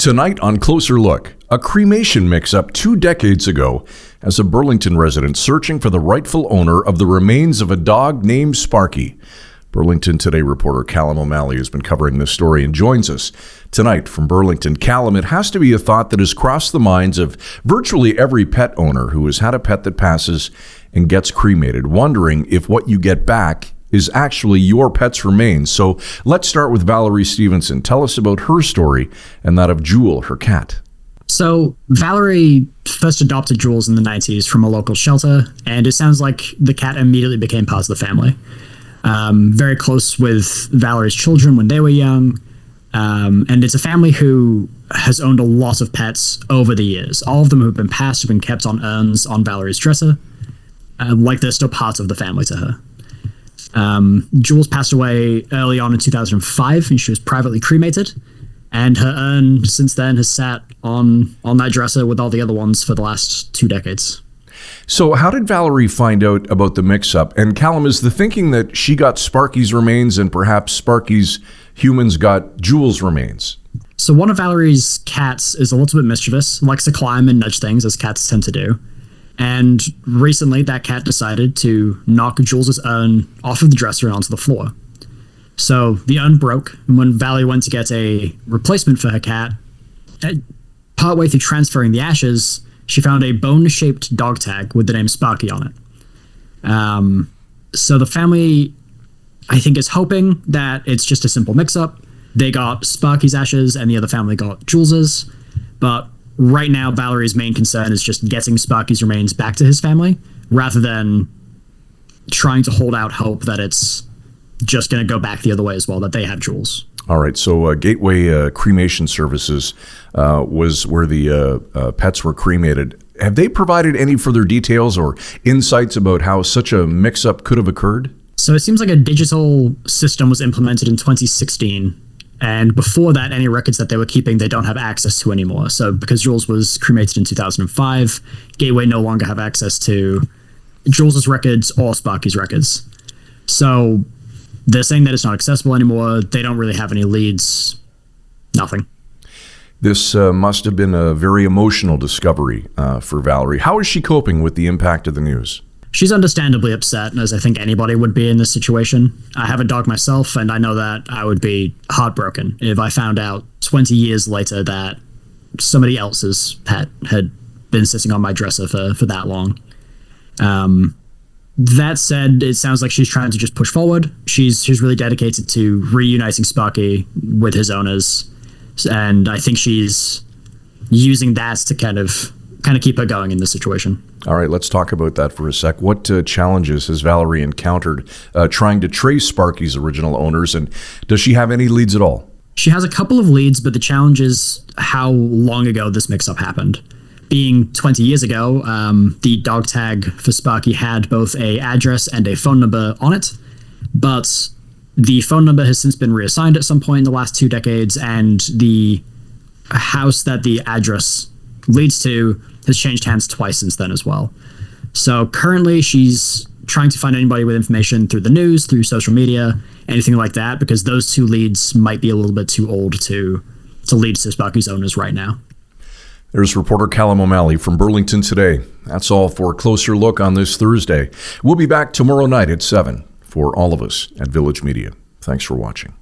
Tonight on Closer Look, a cremation mix-up 2 decades ago as a Burlington resident searching for the rightful owner of the remains of a dog named Sparky. Burlington Today reporter Calum O'Malley has been covering this story and joins us tonight from Burlington. Calum, it has to be a thought that has crossed the minds of virtually every pet owner who has had a pet that passes and gets cremated, wondering if what you get back is actually your pet's remains. So let's start with Valerie Stevenson. Tell us about her story and that of Jewel, her cat. So Valerie first adopted Jules in the 90s from a local shelter, and it sounds like the cat immediately became part of the family. Very close with Valerie's children when they were young. And it's a family who has owned a lot of pets over the years. All of them who have been passed have been kept on urns on Valerie's dresser, like they're still part of the family to her. Jules passed away early on in 2005, and she was privately cremated. And her urn since then has sat on that dresser with all the other ones for the last 2 decades. So how did Valerie find out about the mix-up? And Calum, is the thinking that she got Sparky's remains and perhaps Sparky's humans got Jules' remains? So one of Valerie's cats is a little bit mischievous, likes to climb and nudge things, as cats tend to do. And recently, that cat decided to knock Jules' urn off of the dresser and onto the floor. So the urn broke, and when Valerie went to get a replacement for her cat, partway through transferring the ashes, she found a bone-shaped dog tag with the name Sparky on it. So the family, I think, is hoping that it's just a simple mix-up. They got Sparky's ashes, and the other family got Jules's, but right now, Valerie's main concern is just getting Sparky's remains back to his family, rather than trying to hold out hope that it's just going to go back the other way as well, that they have Jules. All right, so Gateway Cremation Services was where the pets were cremated. Have they provided any further details or insights about how such a mix-up could have occurred? So it seems like a digital system was implemented in 2016. And before that, any records that they were keeping, they don't have access to anymore. So because Jules was cremated in 2005, Gateway no longer have access to Jules' records or Sparky's records. So they're saying that it's not accessible anymore. They don't really have any leads. Nothing. This must have been a very emotional discovery for Valerie. How is she coping with the impact of the news? She's understandably upset, as I think anybody would be in this situation. I have a dog myself, and I know that I would be heartbroken if I found out 20 years later that somebody else's pet had been sitting on my dresser for that long. That said, it sounds like she's trying to just push forward. She's really dedicated to reuniting Sparky with his owners, and I think she's using that to kind of keep her going in this situation. All right, let's talk about that for a sec. What challenges has Valerie encountered trying to trace Sparky's original owners, and does she have any leads at all? She has a couple of leads, but the challenge is how long ago this mix-up happened. Being 20 years ago, the dog tag for Sparky had both an address and a phone number on it, but the phone number has since been reassigned at some point in the last 2 decades, and the house that the address leads to has changed hands twice since then as well. So currently she's trying to find anybody with information through the news, through social media, anything like that, because those 2 leads might be a little bit too old to lead to Sparky's owners right now. There's reporter Calum O'Malley from Burlington Today. That's all for a Closer Look on this Thursday. We'll be back tomorrow night at 7 for all of us at Village Media. Thanks for watching.